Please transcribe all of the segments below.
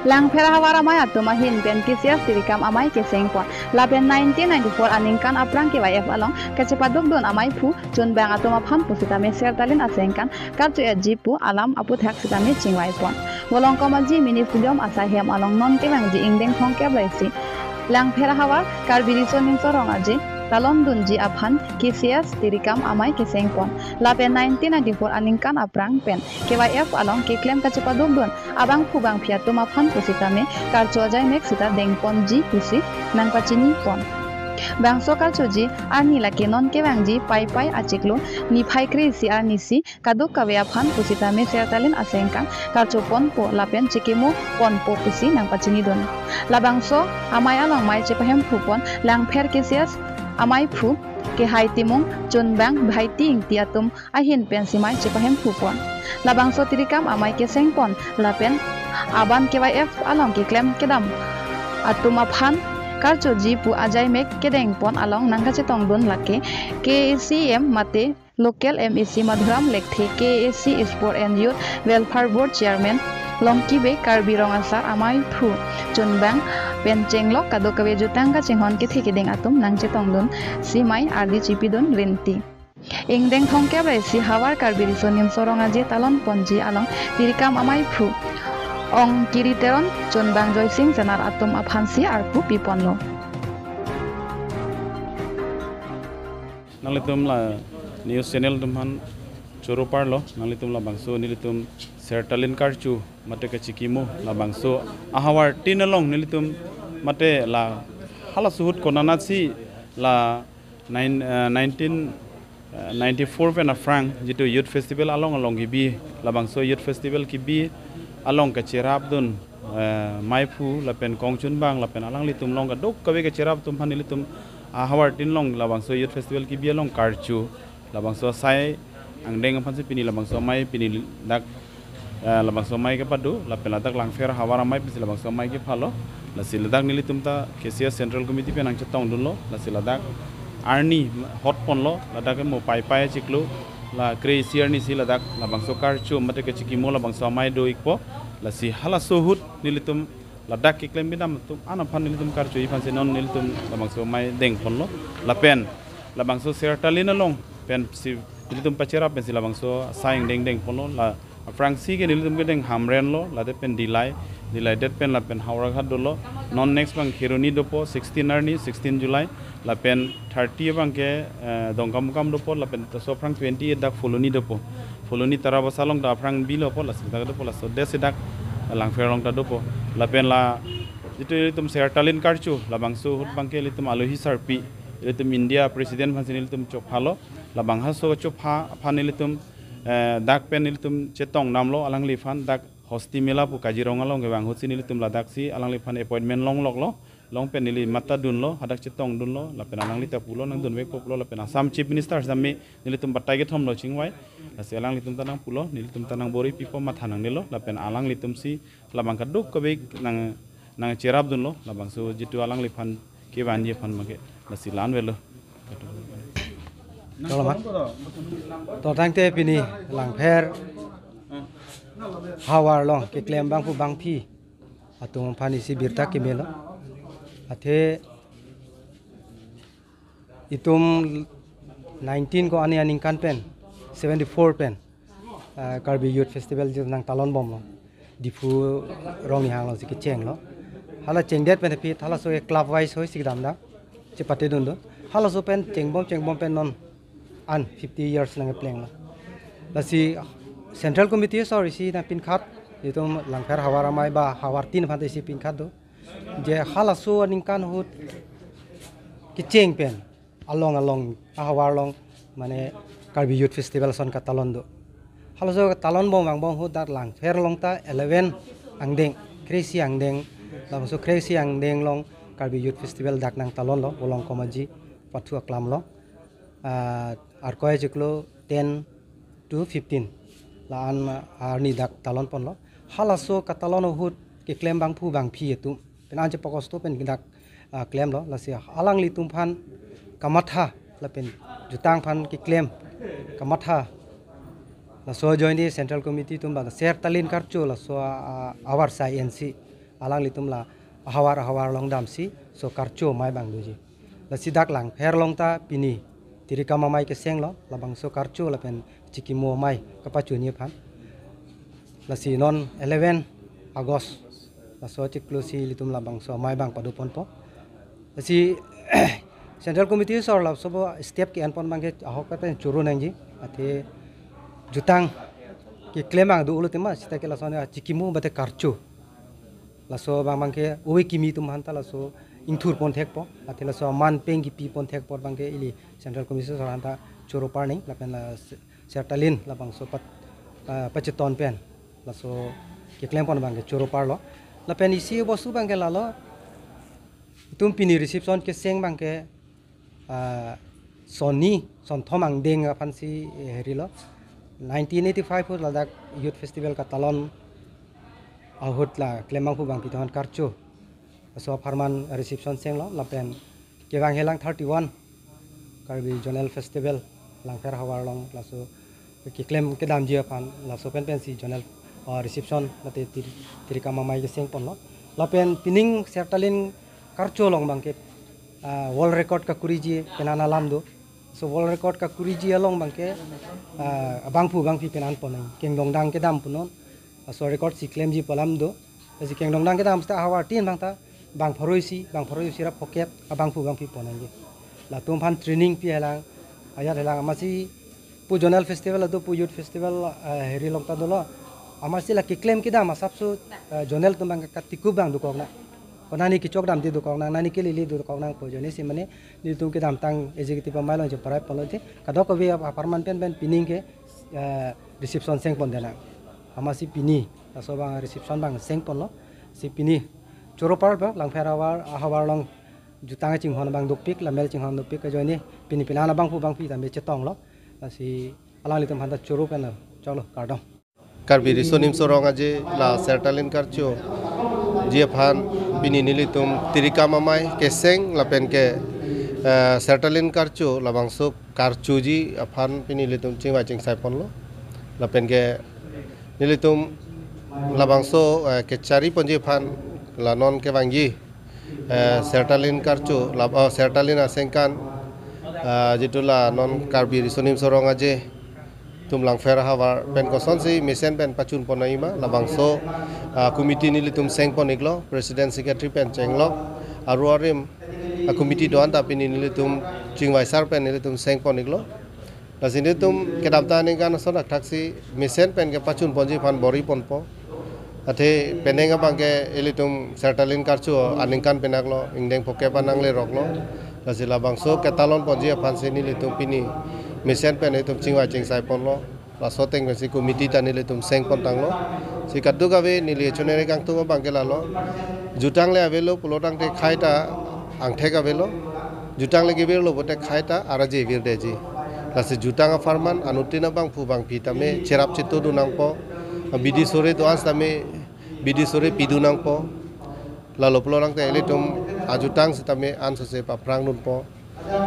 Lang phera hawara maya tuma hin ben kisia sirikam amai ke sengpon laben 1994 aningkan aprang ke YF along kecepaduk don amai pu chun bang atuma pham pusita me ser talin asengkan kartu ya jipu alam apu thak sita me chingwai pon wolong komaji mini freedom asahem along non ke bang ji ingdeng thong ke blaisi lang phera hawa karbiri sonin sorong aji talon dunji aphan kisia sirikam amai ke sengpon laben 1994 aningkan aprang pen KYF along ke claim kecepaduk don abang pubang piatu maphan pusitame karcho jai mek sita dengpon ji pusi nang pachini pon bang so karcho ji arni laki non ke bang ji pai pai achiklo ni phai kri si arni si kaduk kawe aphan pusitame sertalin asengkan karcho pon po lapen chikimo pon po pusi nang pachini don labang so amai along mai chepahem phupon lang pher ke sias amai phu ke hai timung chun bang bhai ting tiatum ahin pensimai chepahem phupon labang so tirikam amai ke sengpon lapen aban KYF along ke claim kedam atum aphan karcho ji pu ajai mek kedeng pon along nangka chetong don lake KACM mate local MEC Madhuram Lekthe KAC Sport and Youth Welfare Board Chairman Longki be karbi rongasar amai phu chunbang pencenglok kado kawe jutang ka chenghon ke theke deng atum nang chetong don simai ardi chipi don renti ingdeng thongke bai si hawar karbiri sonim soronga je talon ponji along tirikam amai phu ong kiriteron chunbang joy sing senar atum aphansi arpu piponlo nalitum la news channel tumhan choro parlo nalitum la bangso nilitum sertalin karchu mate ka chikimu la bangso ahawar tinalong nilitum mate la hala suhut konanatsi la 1994 pena frank jitu youth festival along gibi la bangso youth festival kibi along ka cherap dun maipu la pen kongchun bang la pen alang litum long ka dok kawe ka cherap tum han litum ahawar tinlong la bangso youth festival kibi along karchu la bangso sai angdeng phansi pini la bangso mai pini dak la bangso mai ke padu la peladak lang fer hawara mai pisi la bangso mai ke phalo la siladak nilitum ta KCS central committee pe nang chetong dunlo la siladak arni hot ponlo la dak mo pai pai chiklu la crazy arni siladak la bangso karchu mate ke chikimo la bangso mai do ikpo la si hala sohut nilitum la dak ke klem bidam tum ana phan nilitum karchu i phan se non nilitum la bangso mai deng ponlo la pen la bangso sertalina long pen si nilitum pachera pen si la bangso saing deng deng ponlo la Franksi ke nilitum ke deng hamren lo la de pen dilai det pen la pen haura khat dolo non next bang khironi dopo 16 arni 16 July la pen 30 bang ke dongkam kam dopo la pen so frank 20 dak foloni dopo foloni tarabasa long da frank bilo po la sida dopo la so de sidak lang fer long da dopo la pen la itu nilitum sertalin karchu la bangso hut bang ke nilitum alohi sarpi nilitum India president bang nilitum chophalo la bangha so chopha phanilitum dak pen nilitum chetong namlo alang lifan dak hosti mela pu Kaziranga long gebang hotsi nilitum ladak si alang lifan appointment long lok lo long pen nili mata dun lo hadak chetong dun lo la pen alang lita pulo nang dun wek populo la pen asam chief minister samme nilitum batai ge thom lo chingwai la se alang litum tanang pulo nilitum tanang bori pipo mathanang nilo la pen alang litum si labang kaduk ko be nang cherap dun lo labang so jitu alang lifan ke ban je fan mage la silan welo Tolong to tang te pini lang pher hawar long ke klem bang pu bang phi atung phani si birta ke melo athe itum 19 ko ani aning kan pen 74 pen karbi youth festival ju nang talon bom lo difu rong ni hang lo sik cheng lo hala cheng det pen phi hala so club wise hoi sik dam da che pate dun do hala so pen cheng bom pen non an 50 years nang pleng la la si central committee sorry si na pin khat itum langkar hawara mai ba hawar tin phan si pin khat do je halasu aning kan hut ki cheng pen along hawar long mane karbi youth festival son ka talon do halasu talon bang hut dar lang fer long ta 11 angdeng crazy angdeng la so crazy angdeng long karbi youth festival dak nang talon lo bolong komaji pathu aklam lo ar koy jiklo 10 to 15 la an arni dak talon pon lo halaso ka talon hut ke claim bang phu bang phi tu pen an je pokos to pen dak claim lo la si alang li tum phan kamatha la pen jutang phan ke claim kamatha la so join di central committee tum ba ser talin karcho la so awar sai NC alang litum la hawar long dam si so karcho mai bang duji la sidak lang her long ta pini tiri kama mai ke seng lo la bang so karcho la pen chikimo mai kapachu ni phan la si non 11 August la so chiklusi litum la bang so mai bang padu pon po la si Central Committee sor la so step ki an pon bang ke ahok ka pen churu nang ji ate jutang ki klemang du ulutima sita ke la so chikimu bate karcho laso bang ke uwe kimi tum hanta laso ingthur pon thek po ati laso man peng ki pi pon thek por bang ke ili Central Commission so hanta choro parning la pen la sertalin la bang so pat pacheton pen laso ki klem pon bang ke choro par lo la pen isi bosu bang ke la lo tum pini reception ke seng bang ke soni son thomang deng fansi heri lo 1985 ho Ladakh Youth Festival ka talon ahut la klemang pu bang piton karcho so farman reception seng lo lapen ke bang helang 31 Karbi Zonal Festival lang fer hawar long laso ki klem ke dam jia pan laso pen si zonal reception late tiri kama mai ke seng pon lo lapen pining sertalin karcho long bang ke world record ka kuriji penana lam do so world record ka kuriji along bang ke bang pi penan pon keng dong dang ke dam punon so record si claim ji palam do si keng dong dang ke dam sta hawar tin bang ta bang phoroisi ra pocket bang pi ponan ge la tum phan training pi helang ayat helang amasi pu zonal festival do pu youth festival heri long ta dolo amasi la ki claim ki dam asapsu zonal tum bang ka tiku bang du kok na konani ki chok dam di du kok na nani ke lili du kok nang po joni si mane ni tum ki dam tang executive mai long je parai polo te kadok ko be apartment pen pining ke reception seng pon dena amasi pini so bang reception bang seng pon lo si pini choro par ba lang ferawar hawar long jutang ching hon bang dupik la mel ching hon dupik ka joni pini pinana bang pu bang pi tam be chetong lo si alang litum handa choro pen cholo kardom Karbi risonim sorong aje la sertalin karcho je phan pini nilitum tirika mamai keseng la pen ke sertalin karcho la bangso karcho ji phan pini litum chingwa ching sai pon lo la pen ke nilitum la bangso ke chari ponje phan la non ke bangji sertalin karcho la sertalin asengkan jitula non karbi risonim sorong aje tum lang fer hawar pen koson si misen pen pachun ponaima la bangso committee ni litum seng poniglo president secretary pen chenglo aru arim committee don ta pin ni litum chingwai sar pen ni litum seng poniglo la sini tum kedapta ni kan sodak taksi misen pen ke pachun ponji phan bori ponpo ate penenga bangke elitum sertalin karchu aningkan penaglo ingdeng poke panangle roklo la sila bangso ketalon ponji phan sini litum pini misen pen itu chingwa chingsai ponlo la soteng si committee ta nile tum seng pon tanglo si kaddu gawe nile chonere kang tu bangela lo jutang le avelo pulotang te khaita angthe ga velo jutang le gebel lo bote khaita araje vir deji la si jutang farman anutina bang pu bang pitame cherap chitu dunang po bidi sore to as tame bidi sore pidunang po la lo pulotang te elitum ajutang sitame ansose pa prang nun po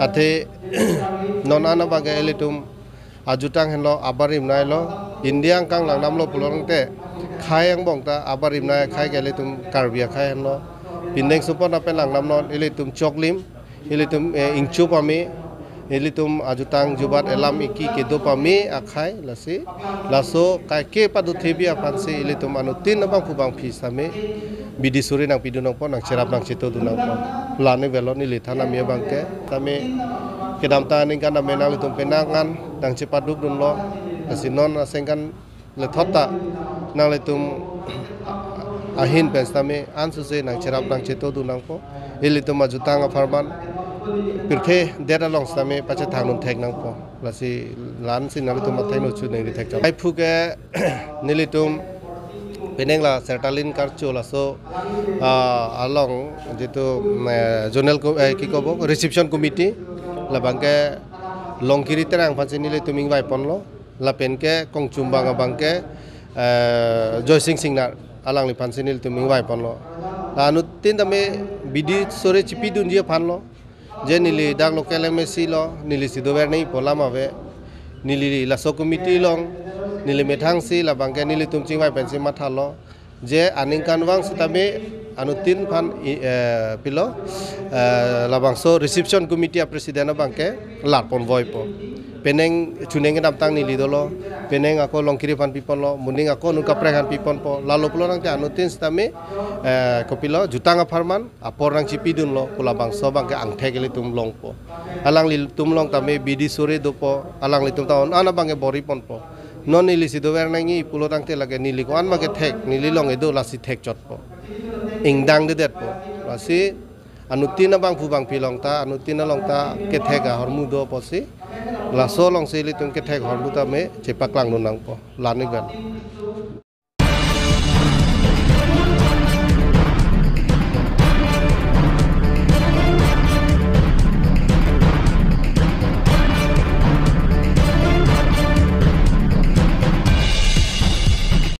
ate non ana baga elitum ajutang henlo abarim nailo indiang kang lang namlo pulong te khayang bongta abarim nai khay gelitum karbia khay henlo pindeng supon apen lang namnon elitum choklim elitum ingchu pami elitum ajutang jubat elam iki kedo pami akhai lasi laso kai ke padu thebi apansi elitum anutin abang kubang pisame bidi suri nang pidunang pon nang cerap nang cito dunang pon lane velo ni lithana me bangke tame kedam ta ning kan ame nang litum penangan nang cepaduk dun lo asinon asengkan lethota nang litum ahin pestame ansuse nang cerap nang cito dunang po elitum ajutang farman pirthe dera long same pacha thangun thek nang po lasi lan sin nang litum mathai no chu nei thek ai phuke nilitum peneng la sertalin karcho la so along jitu zonal ki kobo reception committee la bangke longkiri terang phansin nile tuming vai ponlo la penke kongchumbang bangke joy sing na alang li phansin nile tuming vai ponlo anu tin tame bidi sore chipi dun je phanlo je nili dak local msi lo nili sidover nei polama ve nili la so committee long nili methang si la bangke nili tumching vai pensi mathalo je aningkan wang sitame anutin pan pilo labang so reception committee presiden bangke larpon voipo peneng chuneng nam tang ni lidolo peneng ako longkiri pan pipon lo muning ako nuka prehan pipon po lalu pulo nang anutin stame kopilo jutanga farman apor nang cipidun lo kulabang so bangke angte geli tum long po alang li tum long tame bidi sore do po alang li tum taon ana bangke bori pon po non nili sido wernangi pulo tang te lage nili ko an mage thek nili long edo lasi thek chot po ingdang de det po lasi anutina bang pu bang pilong ta anutina long ta ke thega hormu do po si la so long se li tum ke thek hormu ta me chepak lang nunang po lani gan